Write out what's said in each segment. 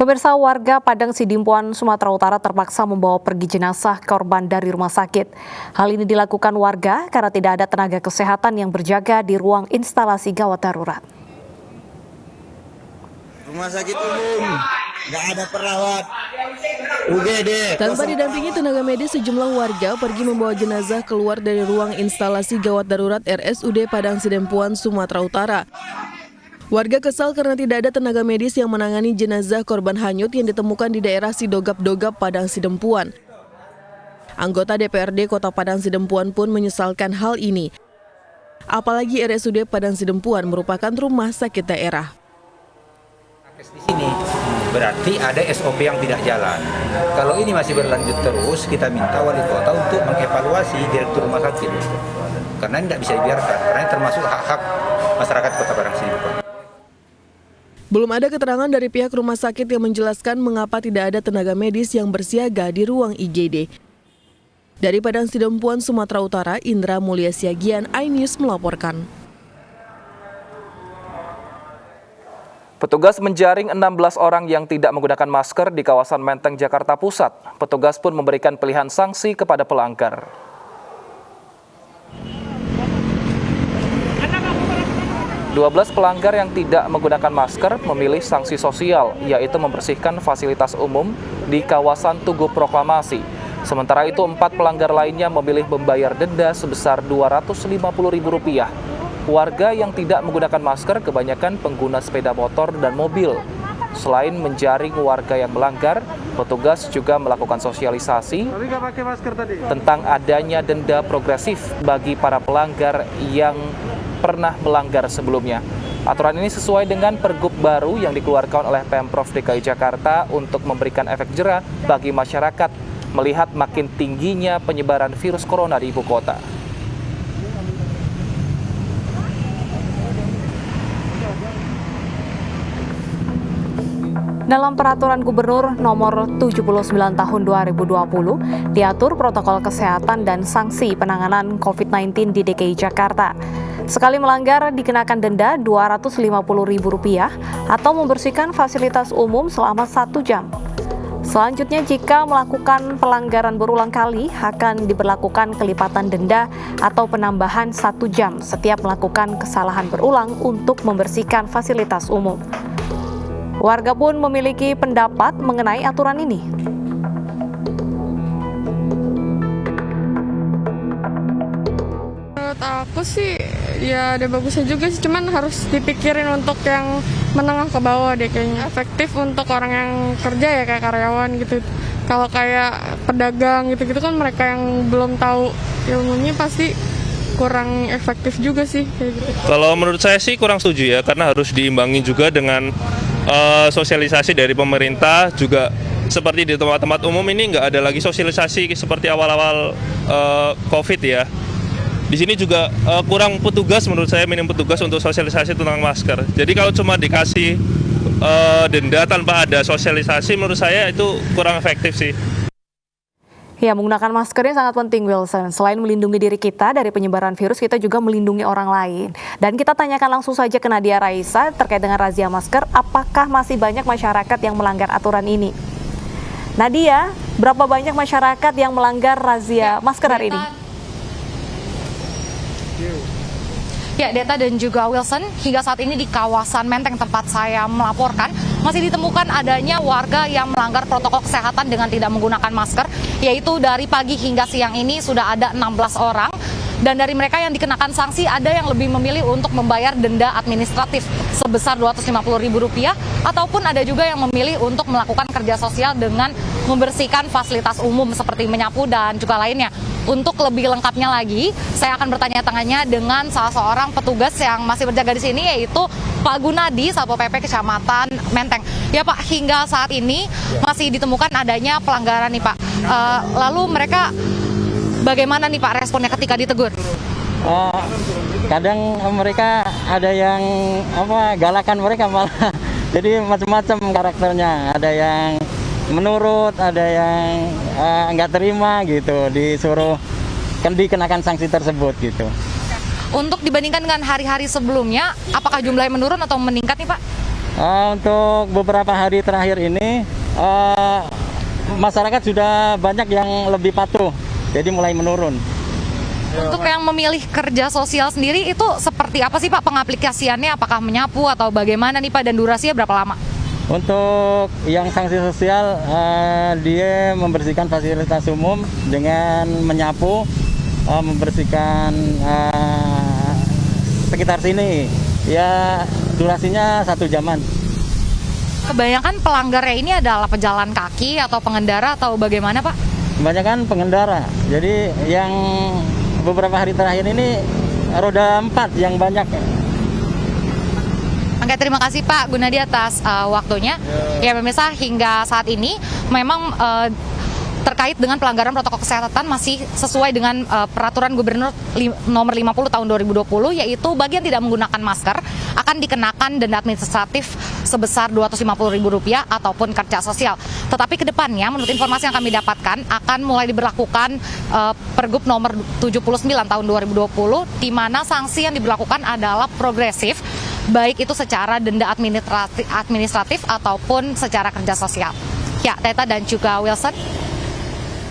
Pemirsa, warga Padang Sidimpuan, Sumatera Utara terpaksa membawa pergi jenazah korban dari rumah sakit. Hal ini dilakukan warga karena tidak ada tenaga kesehatan yang berjaga di ruang instalasi gawat darurat. Rumah sakit umum, nggak ada perawat. UGD. Tanpa didampingi tenaga medis, sejumlah warga pergi membawa jenazah keluar dari ruang instalasi gawat darurat RSUD Padang Sidimpuan, Sumatera Utara. Warga kesal karena tidak ada tenaga medis yang menangani jenazah korban hanyut yang ditemukan di daerah Sidogap-Dogap, Padang Sidempuan. Anggota DPRD Kota Padang Sidempuan pun menyesalkan hal ini. Apalagi RSUD Padang Sidempuan merupakan rumah sakit daerah. Di sini berarti ada SOP yang tidak jalan. Kalau ini masih berlanjut terus, kita minta wali kota untuk mengevaluasi direktur rumah sakit. Karena ini tidak bisa dibiarkan, karena ini termasuk hak-hak masyarakat Kota Padang Sidempuan. Belum ada keterangan dari pihak rumah sakit yang menjelaskan mengapa tidak ada tenaga medis yang bersiaga di ruang IGD. Dari Padang Sidempuan, Sumatera Utara, Indra Mulia Siagian, iNews melaporkan. Petugas menjaring 16 orang yang tidak menggunakan masker di kawasan Menteng, Jakarta Pusat. Petugas pun memberikan pilihan sanksi kepada pelanggar. 12 pelanggar yang tidak menggunakan masker memilih sanksi sosial, yaitu membersihkan fasilitas umum di kawasan Tugu Proklamasi. Sementara itu, 4 pelanggar lainnya memilih membayar denda sebesar Rp250.000. Warga yang tidak menggunakan masker kebanyakan pengguna sepeda motor dan mobil. Selain menjaring warga yang melanggar, petugas juga melakukan sosialisasi tentang adanya denda progresif bagi para pelanggar yang pernah melanggar sebelumnya. Aturan ini sesuai dengan pergub baru yang dikeluarkan oleh Pemprov DKI Jakarta untuk memberikan efek jera bagi masyarakat melihat makin tingginya penyebaran virus corona di ibu kota. Dalam Peraturan Gubernur Nomor 79 Tahun 2020, diatur protokol kesehatan dan sanksi penanganan COVID-19 di DKI Jakarta. Sekali melanggar dikenakan denda Rp250.000 atau membersihkan fasilitas umum selama 1 jam. Selanjutnya, jika melakukan pelanggaran berulang kali, akan diberlakukan kelipatan denda atau penambahan 1 jam setiap melakukan kesalahan berulang untuk membersihkan fasilitas umum. Warga pun memiliki pendapat mengenai aturan ini. Menurut aku sih ya ada bagusnya juga sih, cuman harus dipikirin untuk yang menengah ke bawah deh kayaknya. Efektif untuk orang yang kerja ya kayak karyawan gitu. Kalau kayak pedagang gitu-gitu kan mereka yang belum tahu ilmunya pasti kurang efektif juga sih kayak gitu. Kalau menurut saya sih kurang setuju ya, karena harus diimbangi juga dengan sosialisasi dari pemerintah juga. Seperti di tempat-tempat umum ini nggak ada lagi sosialisasi seperti awal-awal COVID ya. Di sini juga kurang petugas, menurut saya minim petugas untuk sosialisasi tentang masker. Jadi kalau cuma dikasih denda tanpa ada sosialisasi, menurut saya itu kurang efektif sih. Ya, menggunakan masker ini sangat penting, Wilson. Selain melindungi diri kita dari penyebaran virus, kita juga melindungi orang lain. Dan kita tanyakan langsung saja ke Nadia Raisa terkait dengan razia masker, apakah masih banyak masyarakat yang melanggar aturan ini? Nadia, berapa banyak masyarakat yang melanggar razia masker hari ini? Ya, Deta dan juga Wilson, hingga saat ini di kawasan Menteng tempat saya melaporkan, masih ditemukan adanya warga yang melanggar protokol kesehatan dengan tidak menggunakan masker, yaitu dari pagi hingga siang ini sudah ada 16 orang. Dan dari mereka yang dikenakan sanksi, ada yang lebih memilih untuk membayar denda administratif sebesar Rp250.000, ataupun ada juga yang memilih untuk melakukan kerja sosial dengan membersihkan fasilitas umum seperti menyapu dan juga lainnya. Untuk lebih lengkapnya lagi, saya akan bertanya-tanya dengan salah seorang petugas yang masih berjaga di sini, yaitu Pak Gunadi, Satpol PP Kecamatan Menteng. Ya Pak, hingga saat ini masih ditemukan adanya pelanggaran nih Pak. Lalu mereka bagaimana nih Pak responnya ketika ditegur? Kadang mereka ada yang galakan mereka malah. Jadi macam-macam karakternya. Ada yang menurut, ada yang nggak terima gitu, disuruh kan dikenakan sanksi tersebut gitu. Untuk dibandingkan dengan hari-hari sebelumnya, apakah jumlahnya menurun atau meningkat nih Pak? Untuk beberapa hari terakhir ini masyarakat sudah banyak yang lebih patuh, jadi mulai menurun. Untuk yang memilih kerja sosial sendiri itu seperti apa sih Pak pengaplikasiannya? Apakah menyapu atau bagaimana nih Pak, dan durasinya berapa lama? Untuk yang sanksi sosial, dia membersihkan fasilitas umum dengan menyapu, membersihkan sekitar sini. Ya, durasinya 1 jaman. Kebanyakan pelanggarnya ini adalah pejalan kaki atau pengendara atau bagaimana Pak? Kebanyakan pengendara. Jadi yang beberapa hari terakhir ini roda 4 yang banyak. Oke, terima kasih Pak Gunadi atas waktunya. Ya pemirsa, hingga saat ini memang terkait dengan pelanggaran protokol kesehatan masih sesuai dengan peraturan Gubernur nomor 50 tahun 2020, yaitu bagi yang tidak menggunakan masker akan dikenakan denda administratif sebesar Rp250.000 ataupun kerja sosial. Tetapi ke depannya, menurut informasi yang kami dapatkan, akan mulai diberlakukan Pergub nomor 79 tahun 2020, di mana sanksi yang diberlakukan adalah progresif, baik itu secara denda administratif ataupun secara kerja sosial. Ya, Teta dan juga Wilson.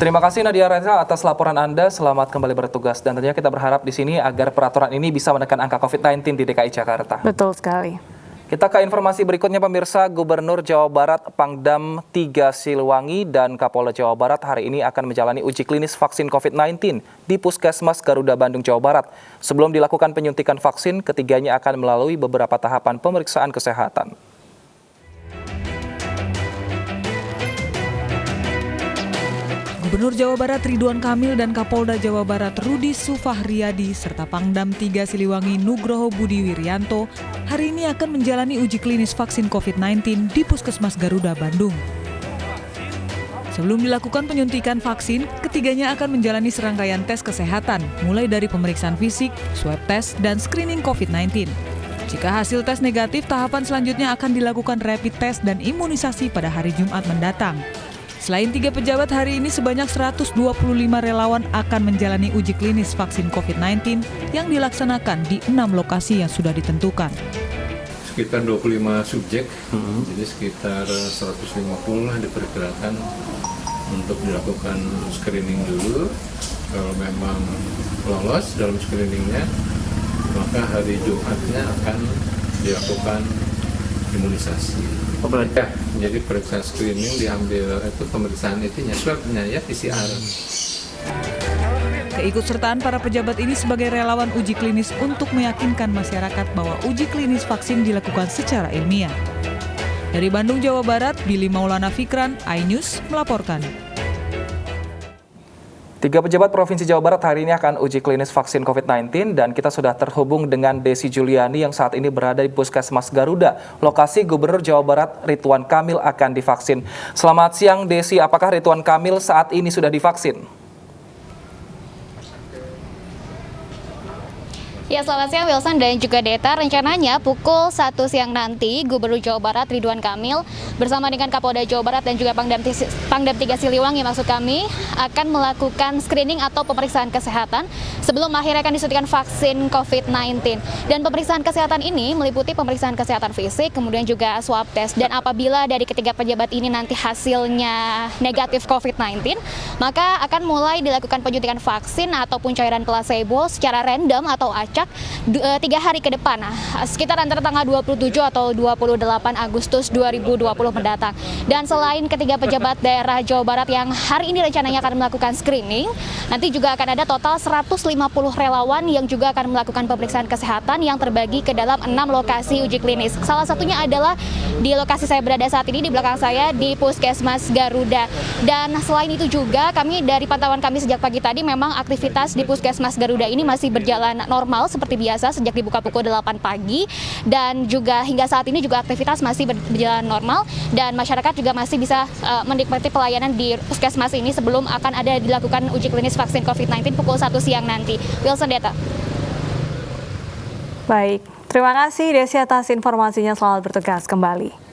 Terima kasih Nadia Reza atas laporan Anda. Selamat kembali bertugas. Dan tentunya kita berharap di sini agar peraturan ini bisa menekan angka COVID-19 di DKI Jakarta. Betul sekali. Kita ke informasi berikutnya pemirsa. Gubernur Jawa Barat Pangdam 3 Siliwangi dan Kapolda Jawa Barat hari ini akan menjalani uji klinis vaksin COVID-19 di Puskesmas Garuda Bandung, Jawa Barat. Sebelum dilakukan penyuntikan vaksin, ketiganya akan melalui beberapa tahapan pemeriksaan kesehatan. Gubernur Jawa Barat Ridwan Kamil dan Kapolda Jawa Barat Rudi Sufahriyadi serta Pangdam 3 Siliwangi Nugroho Budi Wiryanto hari ini akan menjalani uji klinis vaksin COVID-19 di Puskesmas Garuda Bandung. Sebelum dilakukan penyuntikan vaksin, ketiganya akan menjalani serangkaian tes kesehatan, mulai dari pemeriksaan fisik, swab test, dan screening COVID-19. Jika hasil tes negatif, tahapan selanjutnya akan dilakukan rapid test dan imunisasi pada hari Jumat mendatang. Selain 3 pejabat, hari ini sebanyak 125 relawan akan menjalani uji klinis vaksin COVID-19 yang dilaksanakan di 6 lokasi yang sudah ditentukan. Sekitar 25 subjek, jadi sekitar 150 lah diperkirakan untuk dilakukan screening dulu. Kalau memang lolos dalam screeningnya, maka hari Jumatnya akan dilakukan imunisasi. Ya, jadi pemeriksaan screening diambil itu pemeriksaan itunya, swabnya ya PCR. Keikutsertaan para pejabat ini sebagai relawan uji klinis untuk meyakinkan masyarakat bahwa uji klinis vaksin dilakukan secara ilmiah. Dari Bandung, Jawa Barat, Billy Maulana Fikran, iNews melaporkan. 3 pejabat Provinsi Jawa Barat hari ini akan uji klinis vaksin COVID-19 dan kita sudah terhubung dengan Desi Juliani yang saat ini berada di Puskesmas Garuda, lokasi Gubernur Jawa Barat Ridwan Kamil akan divaksin. Selamat siang Desi, apakah Ridwan Kamil saat ini sudah divaksin? Ya, selamat siang Wilson dan juga Deta. Rencananya pukul 1 siang nanti Gubernur Jawa Barat Ridwan Kamil bersama dengan Kapolda Jawa Barat dan juga Pangdam 3 Siliwangi maksud kami akan melakukan screening atau pemeriksaan kesehatan sebelum akhirnya akan disuntikan vaksin COVID-19. Dan pemeriksaan kesehatan ini meliputi pemeriksaan kesehatan fisik, kemudian juga swab test. Dan apabila dari ketiga pejabat ini nanti hasilnya negatif COVID-19, maka akan mulai dilakukan penyuntikan vaksin ataupun cairan placebo secara random atau acak 3 hari ke depan, sekitar antara tanggal 27 atau 28 Agustus 2020 mendatang. Dan selain ketiga pejabat daerah Jawa Barat yang hari ini rencananya akan melakukan screening, nanti juga akan ada total 150 relawan yang juga akan melakukan pemeriksaan kesehatan yang terbagi ke dalam 6 lokasi uji klinis. Salah satunya adalah di lokasi saya berada saat ini, di belakang saya, di Puskesmas Garuda. Dan selain itu juga kami dari pantauan kami sejak pagi tadi memang aktivitas di Puskesmas Garuda ini masih berjalan normal seperti biasa sejak dibuka pukul 8 pagi, dan juga hingga saat ini juga aktivitas masih berjalan normal dan masyarakat juga masih bisa menikmati pelayanan di Puskesmas ini sebelum akan ada dilakukan uji klinis vaksin COVID-19 pukul 1 siang nanti. Wilson, Deta. Baik, terima kasih Desi atas informasinya, selamat bertugas kembali.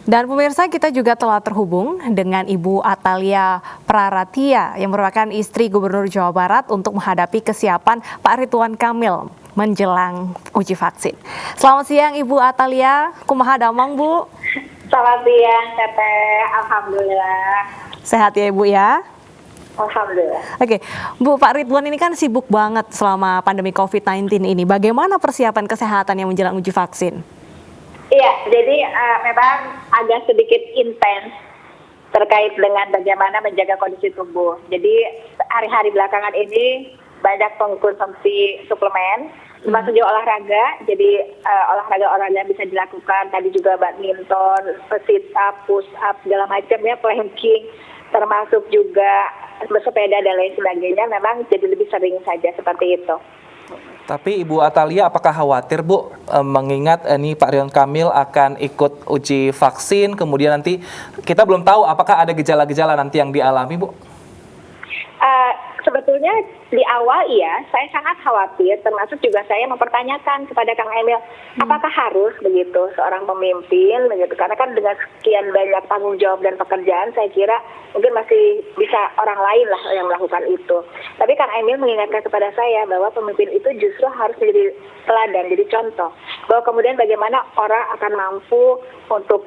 Dan pemirsa, kita juga telah terhubung dengan Ibu Atalia Praratia yang merupakan istri Gubernur Jawa Barat untuk menghadapi kesiapan Pak Ridwan Kamil menjelang uji vaksin. Selamat siang Ibu Atalia, kumaha damang Bu? Selamat siang Teteh, Alhamdulillah. Sehat ya Ibu ya? Alhamdulillah. Oke, Bu, Pak Ridwan ini kan sibuk banget selama pandemi COVID-19 ini. Bagaimana persiapan kesehatan yang menjelang uji vaksin? Iya, jadi memang agak sedikit intens terkait dengan bagaimana menjaga kondisi tubuh. Jadi hari-hari belakangan ini banyak mengkonsumsi suplemen, termasuk juga olahraga. Jadi olahraga bisa dilakukan. Tadi juga badminton, sit up, push up, segala macam ya, planking, termasuk juga bersepeda dan lain sebagainya. Memang jadi lebih sering saja seperti itu. Tapi Ibu Atalia, apakah khawatir Bu, mengingat ini Pak Ridwan Kamil akan ikut uji vaksin, kemudian nanti kita belum tahu apakah ada gejala-gejala nanti yang dialami Bu? Sebetulnya di awal iya, saya sangat khawatir, termasuk juga saya mempertanyakan kepada Kang Emil, apakah harus begitu seorang pemimpin begitu? Karena kan dengan sekian banyak tanggung jawab dan pekerjaan, saya kira mungkin masih bisa orang lain lah yang melakukan itu. Tapi Kang Emil mengingatkan kepada saya bahwa pemimpin itu justru harus menjadi teladan, jadi contoh. Bahwa kemudian bagaimana orang akan mampu untuk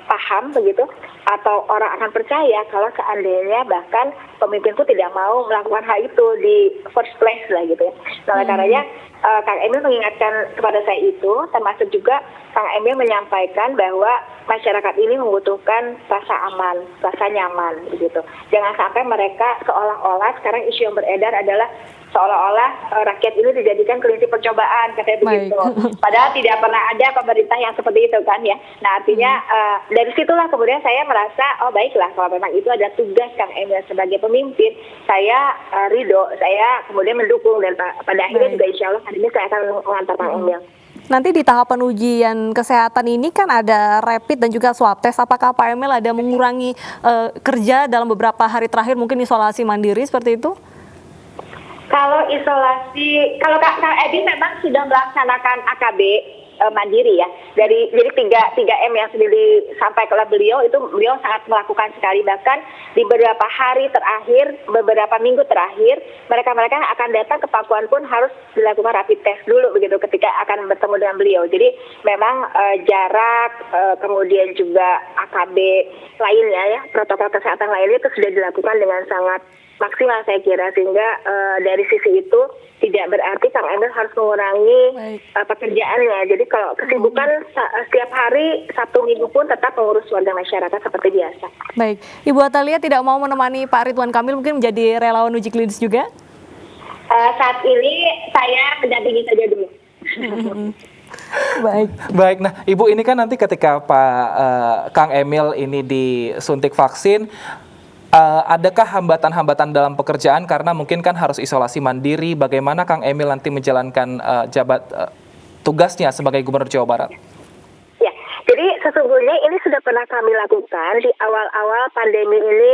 paham begitu, atau orang akan percaya kalau seandainya bahkan pemimpinku tidak mau melakukan hal itu di first place lah gitu ya. Nah, karenanya Kang Emil mengingatkan kepada saya itu, termasuk juga Kang Emil menyampaikan bahwa masyarakat ini membutuhkan rasa aman, rasa nyaman begitu. Jangan sampai mereka seolah-olah sekarang isu yang beredar adalah seolah-olah rakyat ini dijadikan kelinci percobaan, katanya begitu. Padahal tidak pernah ada pemerintah yang seperti itu kan ya. Nah artinya dari situlah kemudian saya merasa, oh baiklah kalau memang itu ada tugas Kang Emil sebagai pemimpin, saya ridho, saya kemudian mendukung dan pada akhirnya juga insya Allah hari ini saya akan mengantar Kang Emil. Nanti di tahapan ujian kesehatan ini kan ada rapid dan juga swab test. Apakah Pak Emil ada mengurangi kerja dalam beberapa hari terakhir, mungkin isolasi mandiri seperti itu? Kalau isolasi, kalau Kang Edi memang sudah melaksanakan AKB mandiri ya. Jadi 3M yang sudah disampaikan oleh beliau, itu beliau sangat melakukan sekali. Bahkan di beberapa hari terakhir, beberapa minggu terakhir, mereka akan datang ke Pakuan pun harus dilakukan rapid test dulu begitu ketika akan bertemu dengan beliau. Jadi memang jarak, kemudian juga AKB lainnya ya, protokol kesehatan lainnya itu sudah dilakukan dengan sangat maksimal saya kira, sehingga dari sisi itu tidak berarti Kang Emil harus mengurangi pekerjaannya. Jadi kalau kesibukan setiap hari, Sabtu Minggu pun tetap mengurus warga masyarakat seperti biasa. Baik, Ibu Atalia tidak mau menemani Pak Ridwan Kamil mungkin menjadi relawan uji klinis juga? Saat ini saya mendampingi saja dulu. Baik. Nah, Ibu ini kan nanti ketika Kang Emil ini disuntik vaksin, adakah hambatan-hambatan dalam pekerjaan karena mungkin kan harus isolasi mandiri? Bagaimana Kang Emil nanti menjalankan tugasnya sebagai Gubernur Jawa Barat? Ya, jadi sesungguhnya ini sudah pernah kami lakukan di awal-awal pandemi ini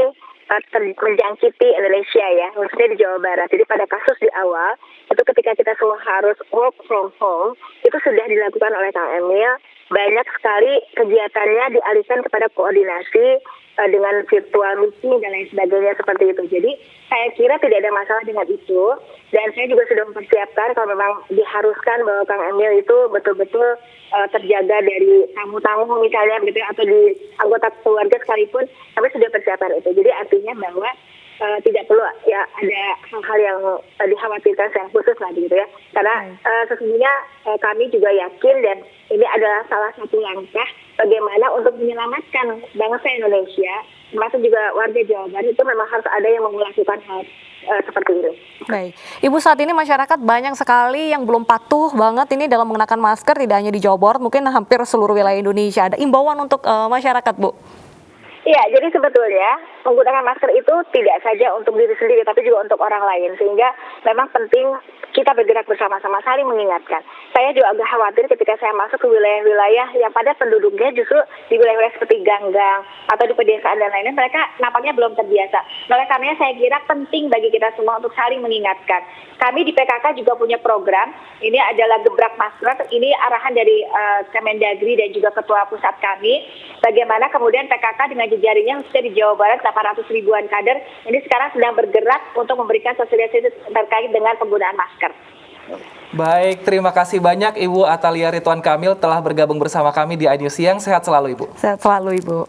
menjangkiti Indonesia ya, maksudnya di Jawa Barat. Jadi pada kasus di awal, itu ketika kita semua harus work from home, itu sudah dilakukan oleh Kang Emil. Banyak sekali kegiatannya dialihkan kepada koordinasi dengan virtual meeting dan lain sebagainya seperti itu. Jadi saya kira tidak ada masalah dengan itu, dan saya juga sudah mempersiapkan kalau memang diharuskan bahwa Kang Emil itu betul-betul terjaga dari tamu-tamu misalnya begitu, atau di anggota keluarga sekalipun, kami sudah persiapan itu. Jadi artinya bahwa tidak perlu ya ada hal-hal yang dikhawatirkan secara khusus lah gitu ya, karena sesungguhnya kami juga yakin dan ini adalah salah satu langkah bagaimana untuk menyelamatkan bangsa Indonesia, termasuk juga warga Jawa Barat, itu memang harus ada yang melakukan hal seperti ini. Baik, Ibu, saat ini masyarakat banyak sekali yang belum patuh banget ini dalam mengenakan masker, tidak hanya di Jawa Barat, mungkin hampir seluruh wilayah Indonesia. Ada imbauan untuk masyarakat, Bu? Iya, jadi sebetulnya menggunakan masker itu tidak saja untuk diri sendiri, tapi juga untuk orang lain. Sehingga memang penting kita bergerak bersama-sama, saling mengingatkan. Saya juga agak khawatir ketika saya masuk ke wilayah-wilayah yang pada penduduknya justru di wilayah-wilayah seperti ganggang atau di pedesaan dan lainnya, mereka nampaknya belum terbiasa. Oleh karenanya saya kira penting bagi kita semua untuk saling mengingatkan. Kami di PKK juga punya program, ini adalah gebrak masker, ini arahan dari Kemendagri dan juga Ketua Pusat kami, bagaimana kemudian PKK dengan jejaringnya khususnya di Jawa Barat 800 ribuan kader ini sekarang sedang bergerak untuk memberikan sosialisasi terkait dengan penggunaan masker. Baik, terima kasih banyak Ibu Atalia Ridwan Kamil telah bergabung bersama kami di iNews Siang. Sehat selalu Ibu. Sehat selalu Ibu.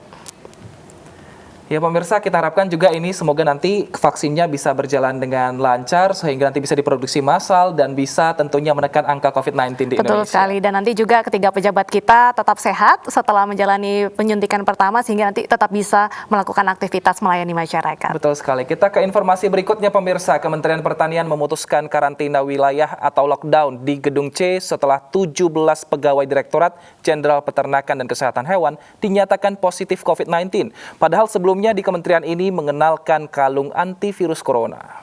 Ya pemirsa, kita harapkan juga ini semoga nanti vaksinnya bisa berjalan dengan lancar sehingga nanti bisa diproduksi massal dan bisa tentunya menekan angka COVID-19 di Indonesia. Betul sekali, dan nanti juga ketiga pejabat kita tetap sehat setelah menjalani penyuntikan pertama sehingga nanti tetap bisa melakukan aktivitas melayani masyarakat. Betul sekali. Kita ke informasi berikutnya pemirsa. Kementerian Pertanian memutuskan karantina wilayah atau lockdown di Gedung C setelah 17 pegawai Direktorat Jenderal Peternakan dan Kesehatan Hewan dinyatakan positif COVID-19. Padahal sebelumnya di kementerian ini mengenalkan kalung antivirus corona.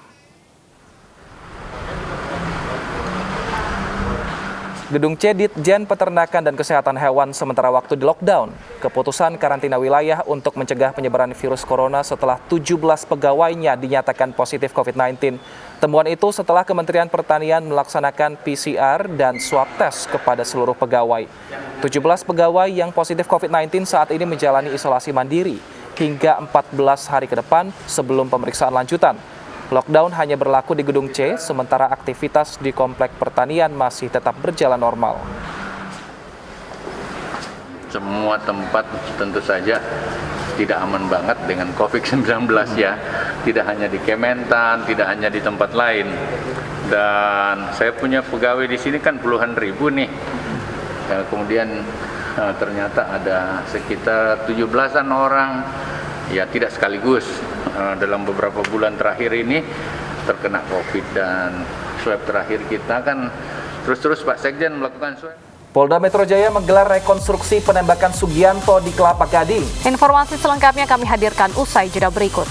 Gedung C Ditjen Peternakan dan Kesehatan Hewan sementara waktu di lockdown. Keputusan karantina wilayah untuk mencegah penyebaran virus corona setelah 17 pegawainya dinyatakan positif COVID-19. Temuan itu setelah Kementerian Pertanian melaksanakan PCR dan swab test kepada seluruh pegawai. 17 pegawai yang positif COVID-19 saat ini menjalani isolasi mandiri hingga 14 hari ke depan sebelum pemeriksaan lanjutan. Lockdown hanya berlaku di Gedung C, sementara aktivitas di Komplek Pertanian masih tetap berjalan normal. Semua tempat tentu saja tidak aman banget dengan COVID-19 ya. Tidak hanya di Kementan, tidak hanya di tempat lain. Dan saya punya pegawai di sini kan puluhan ribu nih. Ya, kemudian ternyata ada sekitar 17-an orang ya tidak sekaligus dalam beberapa bulan terakhir ini terkena COVID, dan swab terakhir kita kan terus Pak Sekjen melakukan swab. Polda Metro Jaya menggelar rekonstruksi penembakan Sugianto di Kelapa Gading. Informasi selengkapnya kami hadirkan usai jeda berikut.